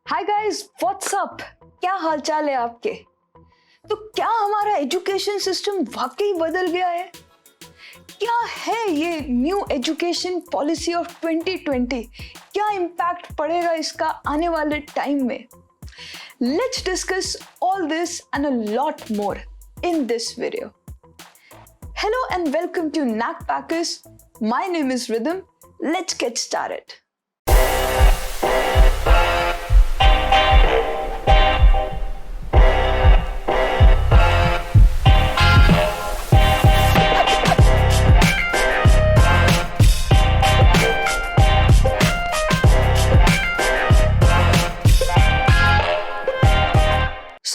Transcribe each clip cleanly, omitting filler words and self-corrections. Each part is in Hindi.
Hi guys, what's up? क्या हालचाल है आपके? तो क्या हमारा एजुकेशन सिस्टम वाकई बदल गया है? क्या है ये न्यू एजुकेशन पॉलिसी ऑफ 2020? क्या इम्पैक्ट पड़ेगा इसका आने वाले टाइम में? Let's discuss all this and a lot more in this video. Hello and welcome to NAC Packers. My name is Rhythm. Let's get started.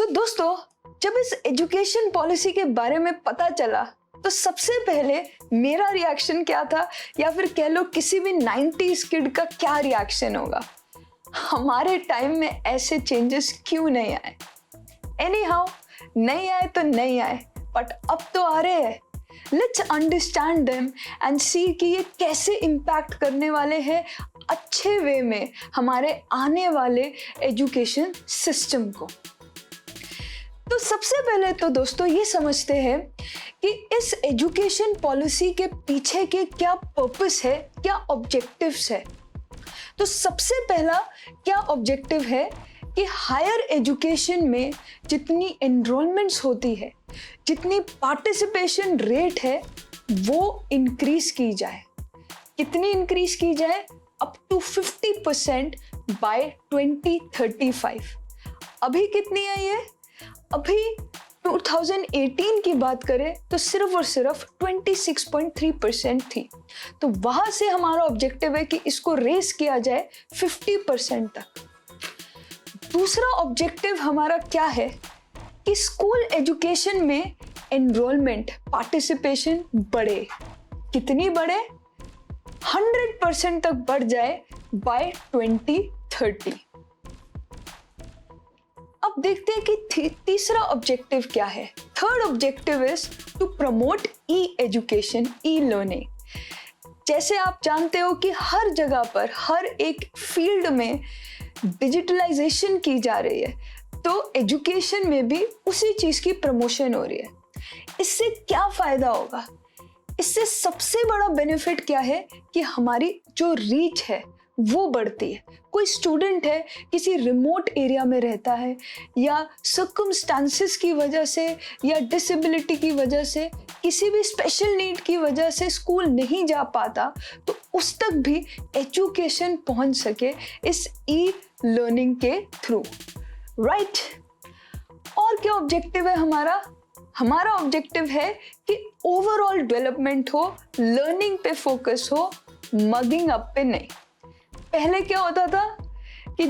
दोस्तों, जब इस एजुकेशन पॉलिसी के बारे में पता चला तो सबसे पहले मेरा रिएक्शन क्या था, या फिर कह लो किसी भी 90s किड का क्या रिएक्शन होगा? हमारे टाइम में ऐसे चेंजेस क्यों नहीं आए? एनीहाउ, नहीं आए तो नहीं आए, बट अब तो आ रहे हैं. लेट्स अंडरस्टैंड देम एंड सी कि ये कैसे इम्पैक्ट करने वाले हैं अच्छे वे में हमारे आने वाले एजुकेशन सिस्टम को. तो सबसे पहले तो दोस्तों ये समझते हैं कि इस एजुकेशन पॉलिसी के पीछे के क्या पर्पस है, क्या ऑब्जेक्टिव्स है. तो सबसे पहला क्या ऑब्जेक्टिव है कि हायर एजुकेशन में जितनी एनरोलमेंट्स होती है, जितनी पार्टिसिपेशन रेट है, वो इंक्रीज की जाए. कितनी इंक्रीज की जाए? Up to 50% by 2035. अभी कितनी है ये? अभी 2018 की बात करें तो सिर्फ और सिर्फ 26.3% थी. तो वहां से हमारा ऑब्जेक्टिव है कि इसको रेस किया जाए 50% तक. दूसरा ऑब्जेक्टिव हमारा क्या है कि स्कूल एजुकेशन में एनरोलमेंट, पार्टिसिपेशन बढ़े. कितनी बढ़े? 100% तक बढ़ जाए बाय 2030. अब देखते हैं कि तीसरा ऑब्जेक्टिव क्या है. Third objective is to promote e education, e learning. जैसे आप जानते हो कि हर जगह पर, हर एक फील्ड में डिजिटलाइजेशन की जा रही है, तो एजुकेशन में भी उसी चीज की प्रमोशन हो रही है. इससे क्या फायदा होगा? इससे सबसे बड़ा बेनिफिट क्या है कि हमारी जो रीच है वो बढ़ती है. कोई स्टूडेंट है, किसी रिमोट एरिया में रहता है, या सर्कमस्टांसेस की वजह से या डिसेबिलिटी की वजह से, किसी भी स्पेशल नीड की वजह से स्कूल नहीं जा पाता, तो उस तक भी एजुकेशन पहुंच सके इस ई लर्निंग के थ्रू. राइट? और क्या ऑब्जेक्टिव है हमारा? हमारा ऑब्जेक्टिव है कि ओवरऑल डेवलपमेंट हो, लर्निंग पे फोकस हो, मगिंग अप पे नहीं. पहले क्या होता था कि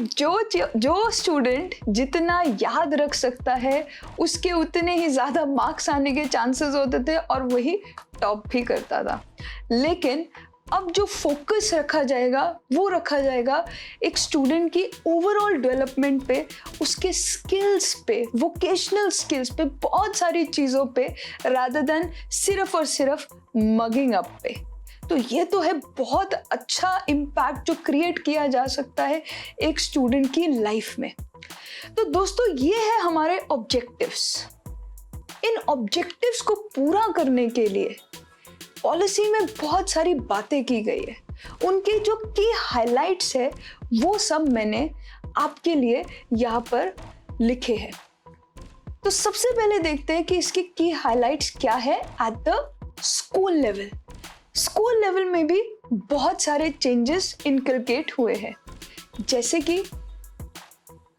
जो स्टूडेंट जितना याद रख सकता है उसके उतने ही ज़्यादा मार्क्स आने के चांसेस होते थे और वही टॉप भी करता था. लेकिन अब जो फोकस रखा जाएगा वो रखा जाएगा एक स्टूडेंट की ओवरऑल डेवलपमेंट पे, उसके स्किल्स पे, वोकेशनल स्किल्स पे, बहुत सारी चीज़ों पे, रादर देन सिर्फ और सिर्फ मगिंग अप पे. तो ये तो है बहुत अच्छा इम्पैक्ट जो क्रिएट किया जा सकता है एक स्टूडेंट की लाइफ में. तो दोस्तों ये है हमारे ऑब्जेक्टिव्स. इन ऑब्जेक्टिव्स को पूरा करने के लिए पॉलिसी में बहुत सारी बातें की गई है. उनके जो की हाइलाइट्स है वो सब मैंने आपके लिए यहाँ पर लिखे हैं. तो सबसे पहले देखते हैं कि इसकी की हाइलाइट्स क्या है at the school level. School level में भी बहुत सारे चेंजेस इनकलकेट हुए हैं. जैसे कि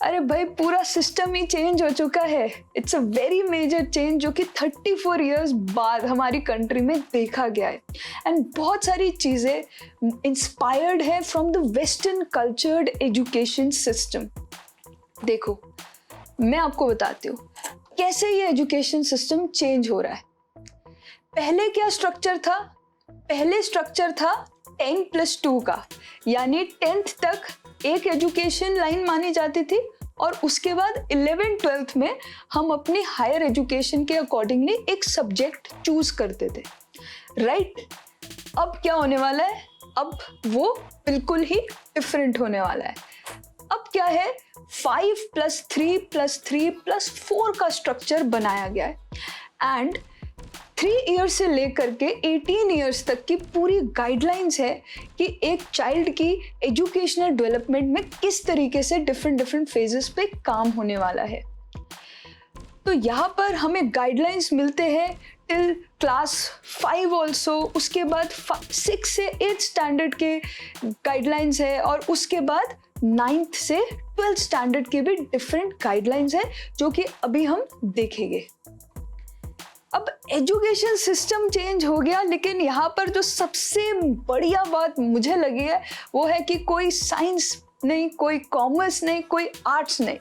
अरे भाई, पूरा सिस्टम ही चेंज हो चुका है. It's a very major change जो कि 34 इयर्स बाद हमारी कंट्री में देखा गया है. एंड बहुत सारी चीज़ें इंस्पायर्ड है from the western cultured education system. देखो, मैं आपको बताती हूँ कैसे ये एजुकेशन सिस्टम चेंज हो रहा है. पहले क्या स्ट्रक्चर था? पहले स्ट्रक्चर था 10+2 का, यानी 10th तक एक एजुकेशन लाइन मानी जाती थी और उसके बाद 11th-12th में हम अपनी हायर एजुकेशन के अकॉर्डिंगली एक सब्जेक्ट चूज करते थे. राइट? अब क्या होने वाला है? अब वो बिल्कुल ही डिफरेंट होने वाला है. अब अब क्या है, 5+3+3+4 का स्ट्रक्चर बनाया गया है एंड 3 ईयर्स से लेकर के 18 ईयर्स तक की पूरी गाइडलाइंस है कि एक चाइल्ड की एजुकेशनल डेवलपमेंट में किस तरीके से डिफरेंट फेजेस पे काम होने वाला है। तो यहाँ पर हमें गाइडलाइंस मिलते हैं टिल क्लास 5 ऑल्सो, उसके बाद 6 से 8 स्टैंडर्ड के गाइडलाइंस है और उसके बाद 9th से 12th स्टैंडर्ड के भी डिफरेंट गाइडलाइंस है जो कि अभी हम देखेंगे। अब एजुकेशन सिस्टम चेंज हो गया, लेकिन यहाँ पर जो सबसे बढ़िया बात मुझे लगी है वो है कि कोई साइंस नहीं, कोई कॉमर्स नहीं, कोई आर्ट्स नहीं।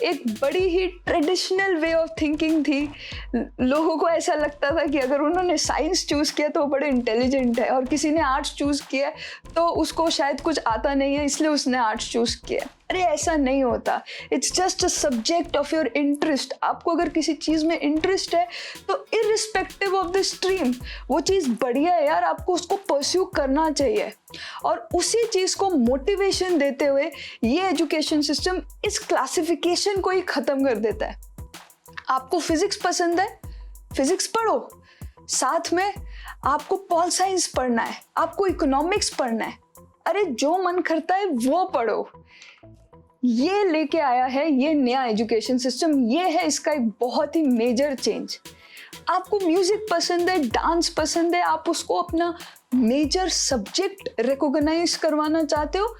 एक बड़ी ही ट्रेडिशनल वे ऑफ थिंकिंग थी। लोगों को ऐसा लगता था कि अगर उन्होंने साइंस चूज़ किया तो वो बड़े इंटेलिजेंट है और किसी ने आर्ट्स चूज़ किया तो उसको शायद कुछ आता नहीं है इसलिए उसने आर्ट्स चूज़ किया। अरे ऐसा नहीं होता, it's just a subject of your interest. आपको अगर किसी चीज़ में इंटरेस्ट है तो इररिस्पेक्टिव ऑफ द स्ट्रीम वो चीज़ बढ़िया है यार, आपको उसको परस्यू करना चाहिए। और उसी चीज़ को मोटिवेशन देते हुए ये एजुकेशन सिस्टम इस क्लासिफिकेशन को ही ख़त्म कर देता है। आपको फिजिक्स पसंद है, फिजिक्स पढ़ो, साथ में आपको पॉल साइंस पढ़ना है, आपको इकोनॉमिक्स पढ़ना है, अरे जो मन करता है वो पढ़ो। ये लेके आया है ये नया एजुकेशन सिस्टम, ये है इसका एक बहुत ही मेजर चेंज। आपको म्यूजिक पसंद है, डांस पसंद है, आप उसको अपना मेजर सब्जेक्ट रिकॉग्नाइज करवाना चाहते हो,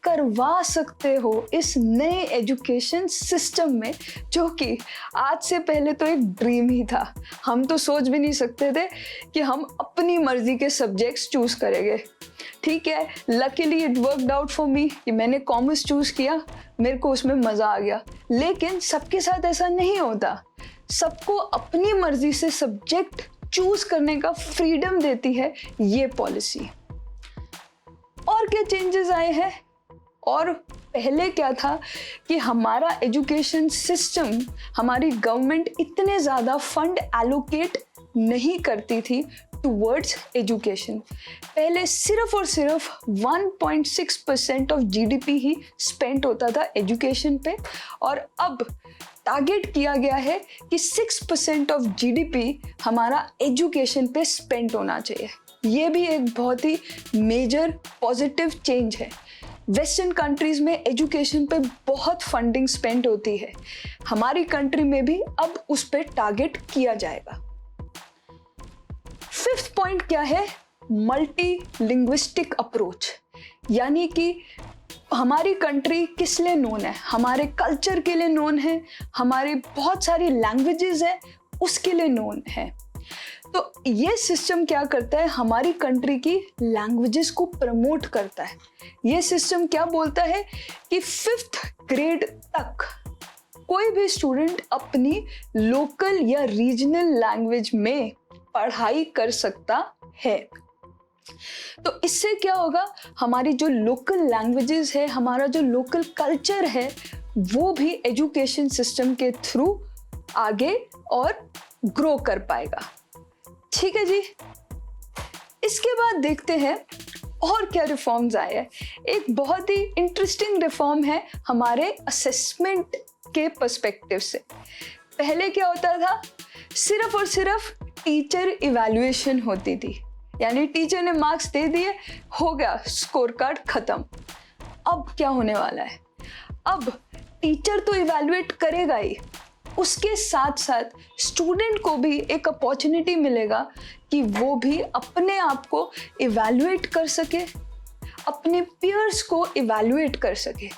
करवा सकते हो इस नए एजुकेशन सिस्टम में, जो कि आज से पहले तो एक ड्रीम ही था। हम तो सोच भी नहीं सकते थे कि हम अपनी मर्जी के सब्जेक्ट्स चूज करेंगे। ठीक है, luckily it worked out for me कि मैंने कॉमर्स चूज किया, मेरे को उसमें मज़ा आ गया। लेकिन सबके साथ ऐसा नहीं होता, सबको अपनी मर्जी से सब्जेक्ट चूज करने का फ्रीडम देती है ये पॉलिसी। और क्या चेंजेस आए हैं? और पहले क्या था कि हमारा एजुकेशन सिस्टम, हमारी गवर्नमेंट इतने ज़्यादा फंड एलोकेट नहीं करती थी टुवर्ड्स एजुकेशन। पहले सिर्फ और सिर्फ 1.6% ऑफ जीडीपी ही स्पेंड होता था एजुकेशन पे, और अब टारगेट किया गया है कि 6% ऑफ जीडीपी हमारा एजुकेशन पे स्पेंड होना चाहिए। ये भी एक बहुत ही मेजर पॉजिटिव चेंज है। वेस्टर्न कंट्रीज में एजुकेशन पे बहुत फंडिंग स्पेंड होती है, हमारी कंट्री में भी अब उस पर टारगेट किया जाएगा। 5th पॉइंट क्या है? Multi linguistic approach. यानी कि हमारी कंट्री किस लिए नोन है? हमारे कल्चर के लिए नोन है, हमारी बहुत सारी लैंग्वेजेस है उसके लिए नोन है। तो ये सिस्टम क्या करता है? हमारी कंट्री की लैंग्वेजेस को प्रमोट करता है। ये सिस्टम क्या बोलता है कि 5th ग्रेड तक कोई भी स्टूडेंट अपनी लोकल या रीजनल लैंग्वेज में पढ़ाई कर सकता है। तो इससे क्या होगा? हमारी जो लोकल लैंग्वेजेस है, हमारा जो लोकल कल्चर है, वो भी एजुकेशन सिस्टम के थ्रू आगे और ग्रो कर पाएगा। ठीक है जी। इसके बाद देखते हैं और क्या रिफॉर्म्स आए हैं। एक बहुत ही इंटरेस्टिंग रिफॉर्म है हमारे असेसमेंट के पर्सपेक्टिव से। पहले क्या होता था? सिर्फ और सिर्फ टीचर इवैल्यूएशन होती थी, यानी टीचर ने मार्क्स दे दिए, हो गया, स्कोर कार्ड खत्म। अब क्या होने वाला है? अब टीचर तो इवैल्यूएट करेगा ही, उसके साथ साथ स्टूडेंट को भी एक अपॉर्चुनिटी मिलेगा कि वो भी अपने आप को इवैल्यूएट कर सके, अपने पीयर्स को इवैल्यूएट कर सके।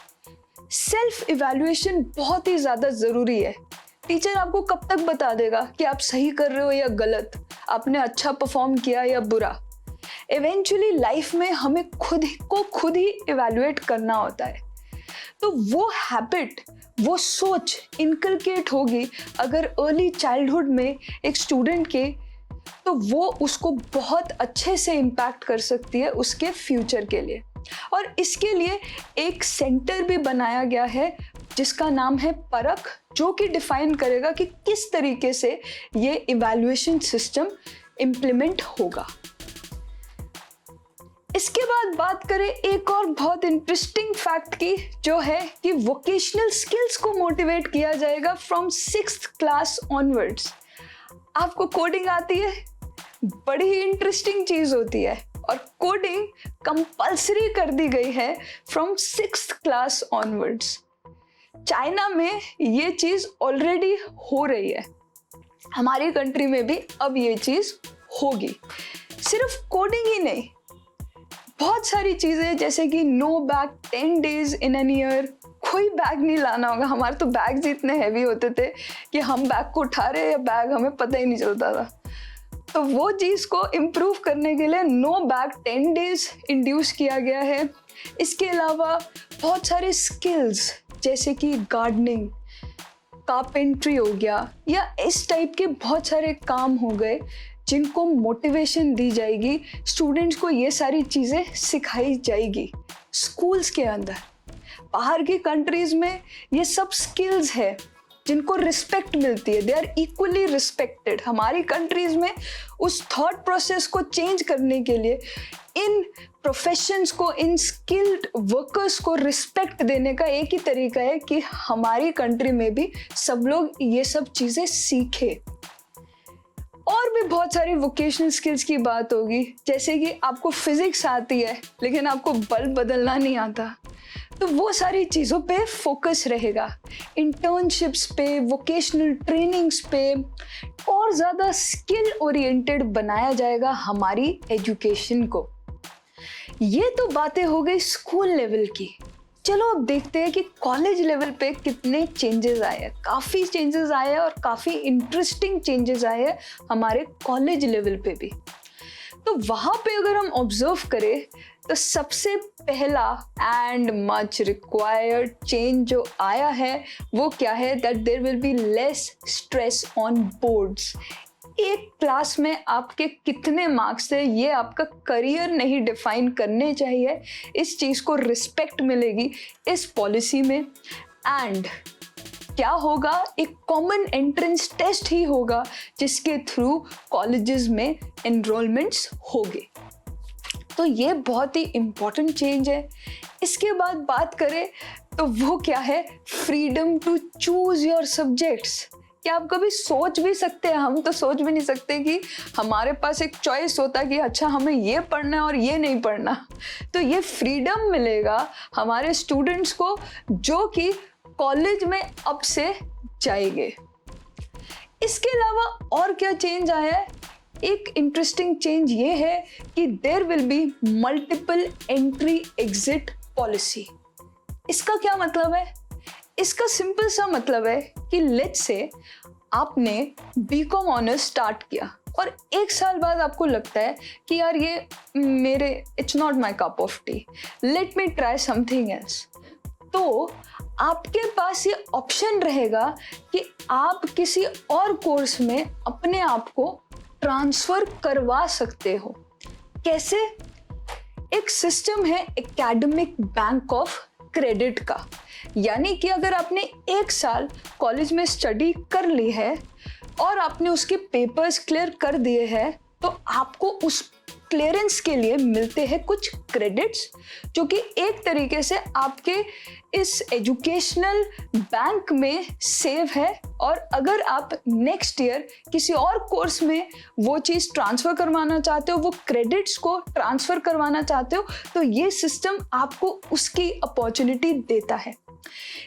सेल्फ इवैल्यूएशन बहुत ही ज़्यादा ज़रूरी है। टीचर आपको कब तक बता देगा कि आप सही कर रहे हो या गलत, आपने अच्छा परफॉर्म किया या बुरा? इवेंचुअली लाइफ में हमें खुद ही इवैल्यूएट करना होता है। तो वो हैबिट, वो सोच इनकलकेट होगी अगर अर्ली चाइल्डहुड में एक स्टूडेंट के, तो वो उसको बहुत अच्छे से इम्पैक्ट कर सकती है उसके फ्यूचर के लिए। और इसके लिए एक सेंटर भी बनाया गया है जिसका नाम है परख, जो कि डिफाइन करेगा कि किस तरीके से ये इवैल्यूएशन सिस्टम इम्प्लीमेंट होगा। इसके बाद बात करें एक और बहुत इंटरेस्टिंग फैक्ट की, जो है कि वोकेशनल स्किल्स को मोटिवेट किया जाएगा फ्रॉम 6th क्लास ऑनवर्ड्स। आपको कोडिंग आती है? बड़ी ही इंटरेस्टिंग चीज होती है, और कोडिंग कंपल्सरी कर दी गई है from 6th class onwards. China में ये चीज ऑलरेडी हो रही है, हमारी कंट्री में भी अब ये चीज होगी। सिर्फ कोडिंग ही नहीं, बहुत सारी चीजें, जैसे कि no bag 10 days in an year, कोई बैग नहीं लाना होगा। हमारे तो बैग्स इतने हैवी होते थे कि हम बैग को उठा रहे या बैग हमें पता ही नहीं चलता था। तो वो चीज़ को इम्प्रूव करने के लिए नो बैग 10 days इंड्यूस किया गया है। इसके अलावा बहुत सारे स्किल्स, जैसे कि गार्डनिंग, कारपेंट्री हो गया, या इस टाइप के बहुत सारे काम हो गए जिनको मोटिवेशन दी जाएगी। स्टूडेंट्स को ये सारी चीज़ें सिखाई जाएगी स्कूल्स के अंदर। बाहर की कंट्रीज में ये सब स्किल्स है जिनको रिस्पेक्ट मिलती है, दे आर इक्वली रिस्पेक्टेड। हमारी कंट्रीज में उस थॉट प्रोसेस को चेंज करने के लिए, इन प्रोफेशंस को, इन स्किल्ड वर्कर्स को रिस्पेक्ट देने का एक ही तरीका है कि हमारी कंट्री में भी सब लोग ये सब चीज़ें सीखे। और भी बहुत सारी वोकेशनल स्किल्स की बात होगी, जैसे कि आपको फिजिक्स आती है लेकिन आपको बल्ब बदलना नहीं आता, तो वो सारी चीज़ों पे फोकस रहेगा। इंटर्नशिप्स पे, वोकेशनल ट्रेनिंग्स पे, और ज़्यादा स्किल ओरिएंटेड बनाया जाएगा हमारी एजुकेशन को। ये तो बातें हो गई स्कूल लेवल की। चलो अब देखते हैं कि कॉलेज लेवल पे कितने चेंजेस आए हैं। काफ़ी चेंजेस आए हैं और काफ़ी इंटरेस्टिंग चेंजेस आए हैं हमारे कॉलेज लेवल पे भी। तो वहाँ पे अगर हम ऑब्जर्व करें तो सबसे पहला एंड मच रिक्वायर्ड चेंज जो आया है वो क्या है, that there will be less stress on boards. एक क्लास में आपके कितने मार्क्स है ये आपका करियर नहीं डिफाइन करने चाहिए। इस चीज़ को रिस्पेक्ट मिलेगी इस पॉलिसी में। एंड क्या होगा, एक कॉमन एंट्रेंस टेस्ट ही होगा जिसके थ्रू कॉलेजेस में एनरोलमेंट्स होंगे। तो ये बहुत ही इम्पॉर्टेंट चेंज है। इसके बाद बात करें तो वो क्या है, freedom to choose your subjects. क्या आप कभी सोच भी सकते हैं, हम तो सोच भी नहीं सकते कि हमारे पास एक चॉइस होता कि अच्छा हमें ये पढ़ना है और ये नहीं पढ़ना। तो ये फ्रीडम मिलेगा हमारे स्टूडेंट्स को जो कि कॉलेज में अब से जाएंगे। इसके अलावा और क्या चेंज आया है, एक इंटरेस्टिंग चेंज ये है कि there will be multiple entry exit policy. इसका क्या मतलब है? इसका सिंपल सा मतलब है कि लेट्स से आपने बीकॉम ऑनर्स स्टार्ट किया और एक साल बाद आपको लगता है कि यार ये मेरे it's not my cup of T, let me try something else. तो आपके पास ये ऑप्शन रहेगा कि आप किसी और कोर्स में अपने आप को ट्रांसफर करवा सकते हो। कैसे? एक सिस्टम है एकेडमिक बैंक ऑफ क्रेडिट का, यानी कि अगर आपने एक साल कॉलेज में स्टडी कर ली है और आपने उसके पेपर्स क्लियर कर दिए हैं तो आपको उस क्लियरेंस के लिए मिलते हैं कुछ क्रेडिट्स, जो कि एक तरीके से आपके इस एजुकेशनल बैंक में सेव है। और अगर आप नेक्स्ट ईयर किसी और कोर्स में वो चीज़ ट्रांसफ़र करवाना चाहते हो, वो क्रेडिट्स को ट्रांसफ़र करवाना चाहते हो, तो ये सिस्टम आपको उसकी अपॉर्चुनिटी देता है।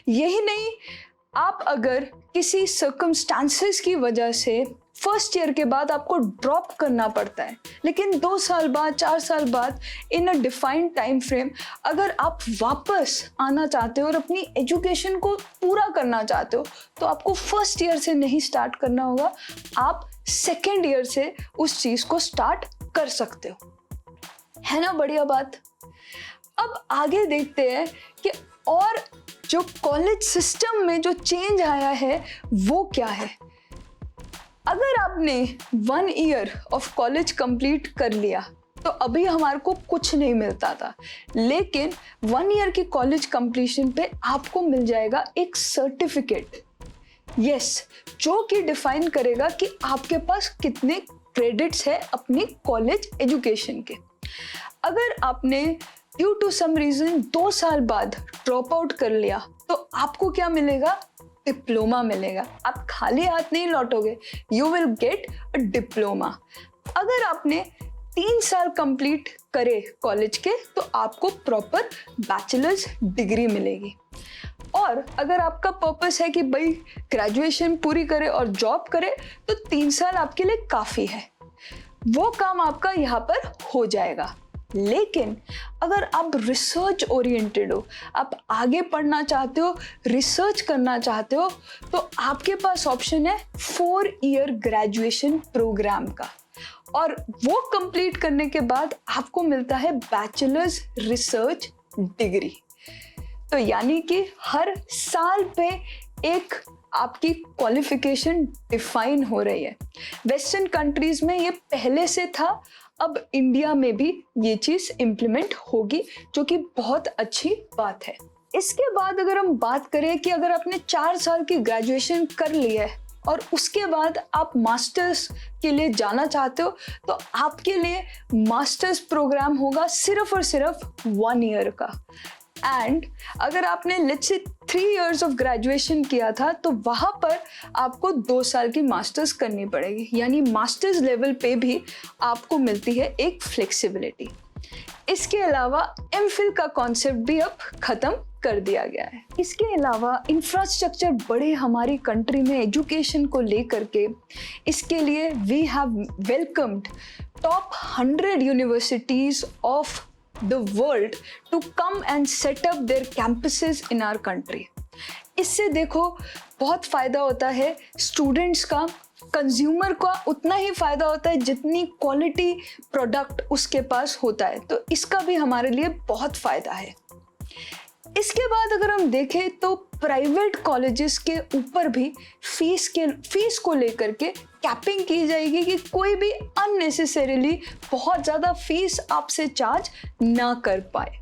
यही नहीं, आप अगर किसी सर्कमस्टांसेस की वजह से फर्स्ट ईयर के बाद आपको ड्रॉप करना पड़ता है, लेकिन 2 साल बाद, 4 साल बाद, इन अ डिफाइंड टाइम फ्रेम अगर आप वापस आना चाहते हो और अपनी एजुकेशन को पूरा करना चाहते हो, तो आपको फर्स्ट ईयर से नहीं स्टार्ट करना होगा, आप सेकेंड ईयर से उस चीज़ को स्टार्ट कर सकते हो। है ना बढ़िया बात? अब आगे देखते हैं कि और जो कॉलेज सिस्टम में जो चेंज आया है वो क्या है। अगर आपने 1 ईयर ऑफ कॉलेज कंप्लीट कर लिया तो अभी हमारे को कुछ नहीं मिलता था, लेकिन 1 ईयर की कॉलेज कंप्लीशन पे आपको मिल जाएगा एक सर्टिफिकेट, यस, जो कि डिफाइन करेगा कि आपके पास कितने क्रेडिट्स है अपनी कॉलेज एजुकेशन के। अगर आपने ड्यू टू सम रीजन 2 साल बाद ड्रॉप आउट कर लिया तो आपको क्या मिलेगा? डिप्लोमा मिलेगा। आप खाली हाथ नहीं लौटोगे, you will get a diploma. अगर आपने 3 साल कंप्लीट करे कॉलेज के तो आपको प्रॉपर बैचलर्स डिग्री मिलेगी। और अगर आपका पर्पस है कि भाई ग्रेजुएशन पूरी करे और जॉब करे तो 3 साल आपके लिए काफ़ी है, वो काम आपका यहाँ पर हो जाएगा। लेकिन अगर आप रिसर्च ओरिएंटेड हो, आप आगे पढ़ना चाहते हो, रिसर्च करना चाहते हो, तो आपके पास ऑप्शन है 4 ईयर ग्रेजुएशन प्रोग्राम का। और वो कंप्लीट करने के बाद आपको मिलता है बैचलर्स रिसर्च डिग्री। तो यानी कि हर साल पे एक आपकी क्वालिफिकेशन डिफाइन हो रही है। वेस्टर्न कंट्रीज में ये पहले से था, अब इंडिया में भी ये चीज़ इम्प्लीमेंट होगी, जो कि बहुत अच्छी बात है। इसके बाद अगर हम बात करें कि अगर आपने 4 साल की ग्रेजुएशन कर ली है और उसके बाद आप मास्टर्स के लिए जाना चाहते हो, तो आपके लिए मास्टर्स प्रोग्राम होगा सिर्फ और सिर्फ 1 ईयर का। एंड अगर आपने let's say 3 years of graduation किया था तो वहाँ पर आपको 2 साल की मास्टर्स करनी पड़ेगी। यानी मास्टर्स लेवल पे भी आपको मिलती है एक फ्लेक्सिबिलिटी। इसके अलावा एमफिल का कॉन्सेप्ट भी अब खत्म कर दिया गया है। इसके अलावा इंफ्रास्ट्रक्चर बड़े हमारी कंट्री में एजुकेशन को लेकर के, इसके लिए we have welcomed top 100 universities of the world to come and set up their campuses in our country। इससे देखो बहुत फ़ायदा होता है स्टूडेंट्स का, कंज्यूमर का उतना ही फ़ायदा होता है जितनी क्वालिटी प्रोडक्ट उसके पास होता है, तो इसका भी हमारे लिए बहुत फ़ायदा है। इसके बाद अगर हम देखें तो प्राइवेट कॉलेजेस के ऊपर भी फीस को लेकर के कैपिंग की जाएगी कि कोई भी अननेसेसरीली बहुत ज़्यादा फीस आपसे चार्ज ना कर पाए।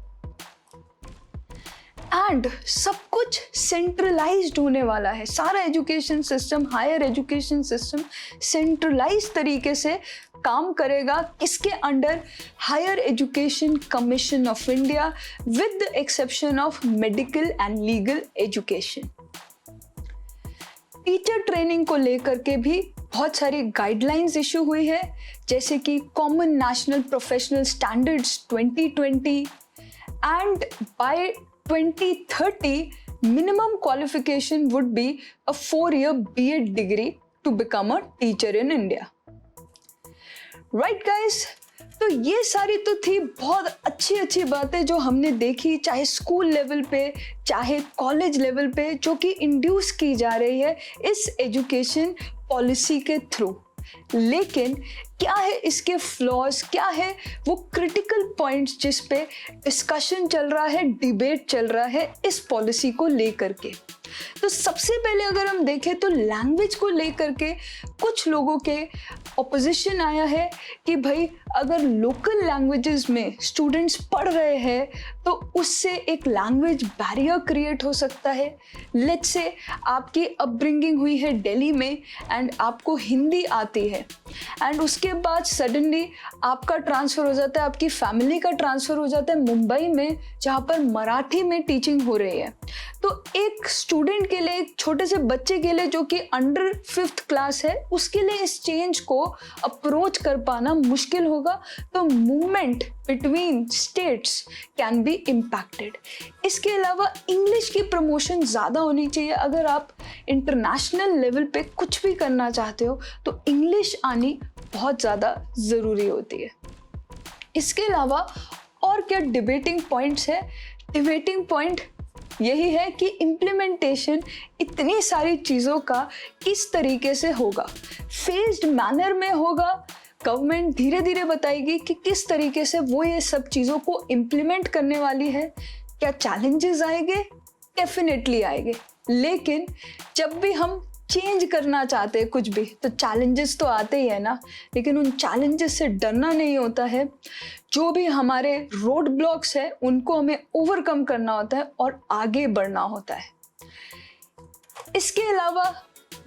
एंड सब कुछ सेंट्रलाइज्ड होने वाला है। सारा education system, higher education system centralised तरीके से काम करेगा। इसके under higher education commission of India with the exception of medical and legal education. Teacher training को लेकर के भी बहुत सारी गाइडलाइंस इशू हुई है, जैसे कि common national professional standards 2020 and by 2030 minimum qualification would be a 4-year B.Ed degree to become a teacher in India। Right guys, तो ये सारी तो थी बहुत अच्छी बातें जो हमने देखी, चाहे स्कूल लेवल पे चाहे कॉलेज लेवल पे, जो कि इंड्यूस की जा रही है इस एजुकेशन पॉलिसी के थ्रू। लेकिन क्या है इसके फ्लॉज, क्या है वो क्रिटिकल पॉइंट्स जिस पे डिस्कशन चल रहा है, डिबेट चल रहा है इस पॉलिसी को लेकर के। तो सबसे पहले अगर हम देखें तो लैंग्वेज को लेकर के कुछ लोगों के ऑपोजिशन आया है कि भाई अगर लोकल लैंग्वेजेस में स्टूडेंट्स पढ़ रहे हैं तो उससे एक लैंग्वेज बैरियर क्रिएट हो सकता है। लेट्स से आपकी अपब्रिंगिंग हुई है दिल्ली में एंड आपको हिंदी आती है एंड उसके बाद सडनली आपका ट्रांसफ़र हो जाता है, आपकी फैमिली का ट्रांसफ़र हो जाता है मुंबई में जहाँ पर मराठी में टीचिंग हो रही है। तो एक स्टूडेंट के लिए, एक छोटे से बच्चे के लिए जो कि अंडर 5th क्लास है, उसके लिए इस चेंज को अप्रोच कर पाना मुश्किल होगा। तो movement between states can be impacted. इसके अलावा इंग्लिश की प्रमोशन ज़्यादा होनी चाहिए। अगर आप इंटरनेशनल लेवल पे कुछ भी करना चाहते हो तो इंग्लिश आनी बहुत ज़्यादा ज़रूरी होती है। इसके अलावा और क्या डिबेटिंग पॉइंट्स है? डिबेटिंग पॉइंट यही है कि इम्प्लीमेंटेशन इतनी सारी चीज़ों का किस तरीके से होगा, फेज्ड मैनर में होगा। गवर्नमेंट धीरे धीरे बताएगी कि किस तरीके से वो ये सब चीज़ों को इम्प्लीमेंट करने वाली है। क्या चैलेंजेस आएंगे? डेफिनेटली आएंगे। लेकिन जब भी हम चेंज करना चाहते हैं कुछ भी तो चैलेंजेस तो आते ही है ना, लेकिन उन चैलेंजेस से डरना नहीं होता है। जो भी हमारे रोड ब्लॉक्स है उनको हमें ओवरकम करना होता है और आगे बढ़ना होता है। इसके अलावा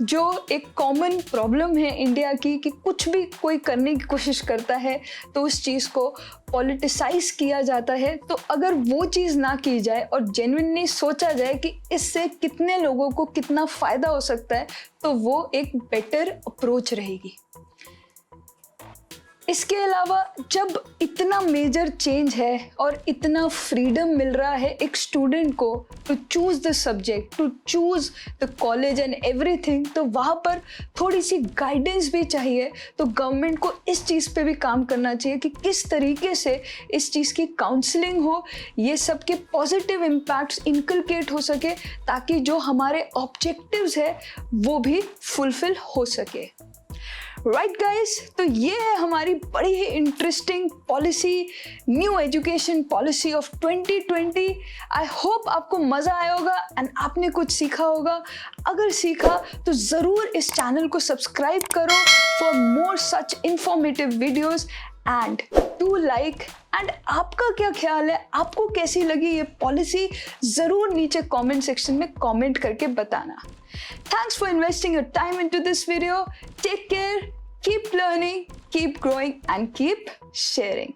जो एक कॉमन प्रॉब्लम है इंडिया की कि कुछ भी कोई करने की कोशिश करता है तो उस चीज़ को पॉलिटिसाइज किया जाता है, तो अगर वो चीज़ ना की जाए और जेन्युइनली सोचा जाए कि इससे कितने लोगों को कितना फ़ायदा हो सकता है, तो वो एक बेटर अप्रोच रहेगी। इसके अलावा जब इतना मेजर चेंज है और इतना फ्रीडम मिल रहा है एक स्टूडेंट को to choose the subject, to choose the college and everything, तो वहाँ पर थोड़ी सी गाइडेंस भी चाहिए। तो गवर्नमेंट को इस चीज़ पे भी काम करना चाहिए कि किस तरीके से इस चीज़ की काउंसलिंग हो, ये सब के पॉजिटिव इम्पैक्ट्स इनकलकेट हो सके, ताकि जो हमारे ऑब्जेक्टिव्स है वो भी फुलफिल हो सके। राइट गाइस, तो ये है हमारी बड़ी ही interesting policy, new education policy of 2020। I hope आपको मज़ा आया होगा एंड आपने कुछ सीखा होगा। अगर सीखा तो ज़रूर इस चैनल को सब्सक्राइब करो for more such informative videos and do like. And आपका क्या ख्याल है, आपको कैसी लगी ये पॉलिसी, ज़रूर नीचे कमेंट सेक्शन में कमेंट करके बताना। Thanks for investing your time into this video. Take care, keep learning, keep growing, and keep sharing.